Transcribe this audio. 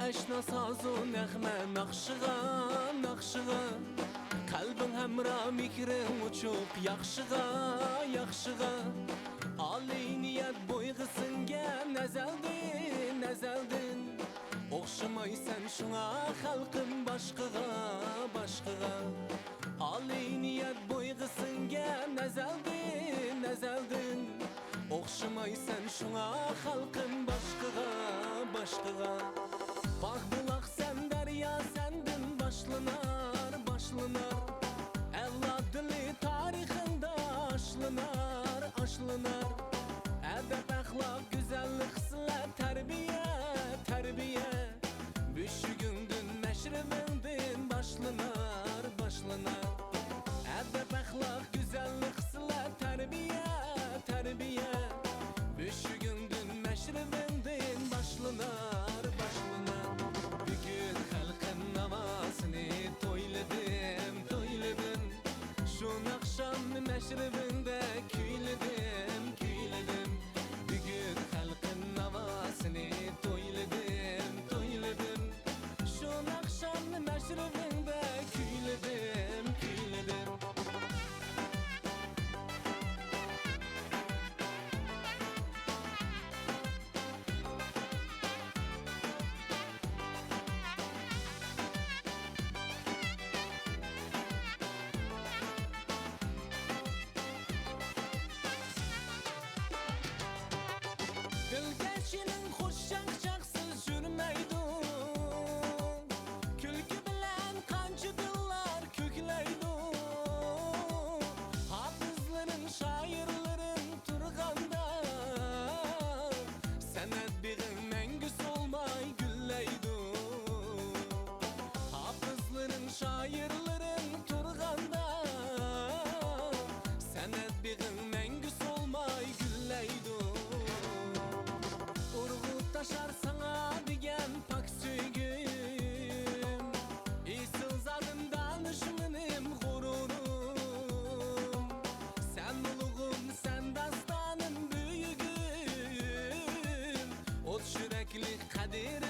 Aşna sazı nəğmə naxşığa, naxşığa Kalbin həmra mikrin uçup yaxşığa, yaxşığa Ali niyet boyğısın gən əzəldin, əzəldin Oxşamaysan şuna xalqın başqığa, başqığa Ali niyet boyğısın gən əzəldin, əzəldin Oxşamaysan şuna xalqın başqığa, başqığa Bağ bulaq sən dərya səndin başlanar, başlanar Əvlad dili tarixində aşlanar, aşlanar Ədəb, əxlaq, güzəllik, xislet, tərbiyə, tərbiyə Büşügündün, məşribindin başlanar, başlanar Ədəb, əxlaq, güzəllik, xislet, tərbiyə, tərbiyə Büşügündün, məşribindin başlanar, başlanar Bugün xalqın namazını toyladım, toyladım Şun akşam məşribində kuyladım, kuyladım Bugün xalqın namazını toyladım, toyladım Şun akşam məşribində kuyladım, kuyladım Gülgeçinin hoş şakşaksız jürmeydun Külkü bilen kancı dillar kökleydun Hafızların, şairlerin turganda Senet birin mengüs olmay gülleydun Hafızların, şairlerin turganda Senet birin mengüs olmay gülleydun Urgut taşar sana digen pak söygüm İsil zadından düşmenim gururum Sen uluğum, sen dastanın büyüğüm Ot yürekli kadir